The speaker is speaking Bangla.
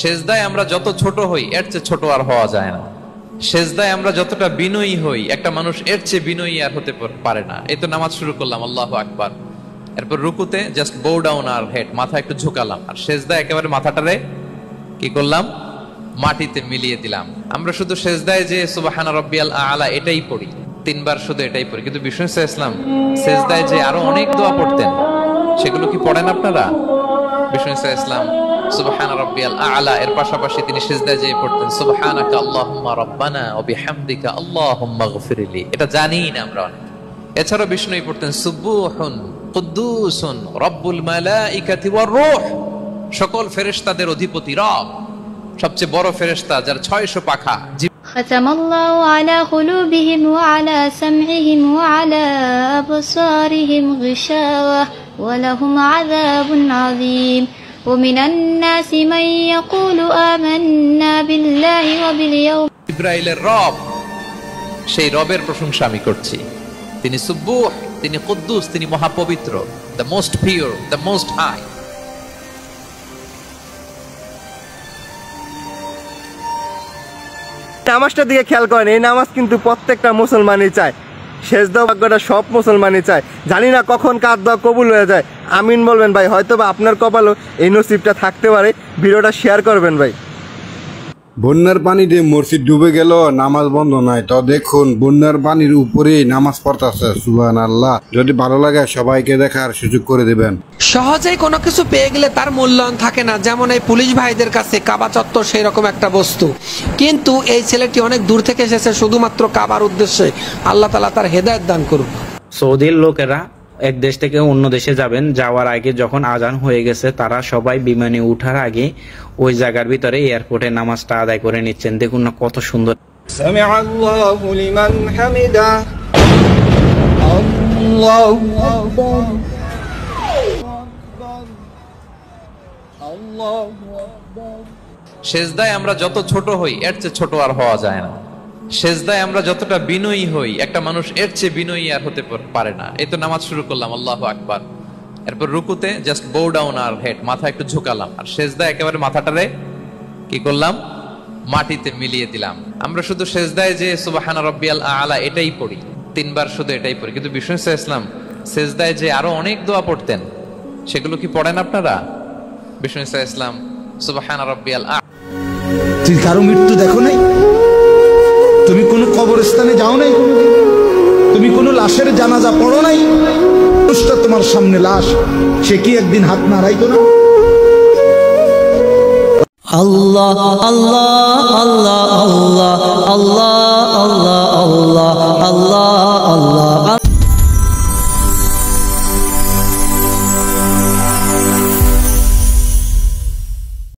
সেজদায় আমরা যত ছোট হই এর চেয়ে ছোট আর হওয়া যায় না। সেজদায় আমরা যতটা বিনয়ী হই একটা মানুষ এর চেয়ে বিনয়ী আর হতে পারে না। এই তো নামাজ শুরু করলাম, আল্লাহু আকবার, এরপর রুকুতে জাস্ট বো ডাউন আর হেড, মাথা একটু ঝুঁকালাম, আর সেজদায় একেবারে মাথাটারে কি করলাম, মাটিতে মিলিয়ে দিলাম। আমরা শুধু সেজদায় যে সুবহান রাব্বিয়াল আলা এটাই পড়ি, 3 বার শুধু এটাই পড়ি, কিন্তু বিষ্ণু ইসলাম সেজদায় যে আরো অনেক দোয়া পড়তেন সেগুলো কি পড়েন আপনারা? বিষ্ণু ইসলাম সুবহান রাব্বিয়াল আলা এর পাশাপাশি তিনি সিজদায় যেয়ে পড়তেন সুবহানাকা আল্লাহুম্মা রাব্বানা ওয়া বিহামদিকা আল্লাহুম্মা গফিরলি, এটা জানি না আমরা অনেক। এছাড়াও বিষ্ণুই পড়তেন সুবহুন কুদ্দুসুন রব্বুল মালাইকাতি ওয়ার রূহ, সকল ফেরেশতাদের অধিপতি রব, সবচেয়ে বড় ফেরেশতা যার 600 পাখা। খাতামাল্লাহু আলা কুলুবিহিম ওয়া আলা সামঈহিম ওয়া আলা আবসারিহিম গিশাওয়া ওয়া লাহুম আযাবুন আযীম। ومن الناس من يقول آمنا بالله وباليوم। ইব্রাহিমের রব, সেই রবের প্রশংসা আমি করছি। তিনি সুবুহ, তিনি কুদ্দুস, তিনি মহাপবিত্র, the most pure, the most high। নামাজটার দিকে খেয়াল করেন, এই নামাজ কিন্তু প্রত্যেকটা মুসলমানই চায়, সেজদা ভাগ্যটা সব মুসলমানই চায়। জানি না কখন কার দোয়া কবুল হয়ে যায়, আমিন বলবেন ভাই, হয়তো বা আপনার কপালও এই নসিবটা থাকতে পারে। ভিডিওটা শেয়ার করবেন ভাই। বন্যার পানিতে মসজিদ ডুবে গেল, নামাজ বন্ধ নাই, তো দেখুন বন্যার পানির উপরেই নামাজ পড়তেছে, সুবহানাল্লাহ। যদি ভালো লাগে সবাইকে দেখার সুযোগ করে দিবেন। সহজেই কোনো কিছু পেয়ে গেলে তার মূল্যায়ন থাকে না, যেমন এই পুলিশ ভাইদের কাছে কাবা চত্বর সেই রকম একটা বস্তু। কিন্তু এই ছেলেটি অনেক দূর থেকে এসেছে শুধুমাত্র কাবার উদ্দেশ্যে। আল্লাহ তাআলা তার হেদায়েত দান করুন। সৌদির লোকেরা এক দেশ থেকে অন্য দেশে যাবেন, যাওয়ার আগে যখন আজান হয়ে গেছে তারা সবাই বিমানে উঠার আগে ওই জায়গার ভিতরে এয়ারপোর্টে নামাজটা আদায় করে নিচ্ছেন। দেখুন না কত সুন্দর। সামিআল্লাহু লিমান হামিদা, আল্লাহু আকবার, আল্লাহু আকবার। সেজদায় আমরা যত ছোট হই এর চেয়ে ছোট আর হওয়া যায় না। সেজদায় আমরা যতটা বিনয়ী হই একটা মানুষ এর চেয়ে বিনয়ী আর হতে পারে না। এই তো নামাজ শুরু করলাম, আল্লাহু আকবার, এরপর রুকুতে জাস্ট বো ডাউন আর হেড, মাথা একটু ঝুঁকালাম, আর সেজদায় একেবারে মাথাটারে কি করলাম, মাটিতে মিলিয়ে দিলাম। আমরা শুধু সেজদায় যে সুবহান রাব্বিয়াল আলা এটাই পড়ি, 3 বার শুধু এটাই পড়ি, কিন্তু বিষ্ণু ইসলাম সেজদায় যে আরো অনেক দোয়া পড়তেন সেগুলো কি পড়েন আপনারা? বিষ্ণু ইসলাম সুবহান রাব্বিয়াল আলা। তুই কারো মৃত্যু দেখো নাই? তুমি কোনো কবরস্থানে যাও নাই? তুমি কোনো লাশের জানাজা পড়ো নাই? মানুষটা তোমার সামনে লাশ, সে কি একদিন হাত নাড়াইতো না? আল্লাহ আল্লাহ আল্লাহ আল্লাহ আল্লাহ আল্লাহ আল্লাহ আল্লাহ আল্লাহ।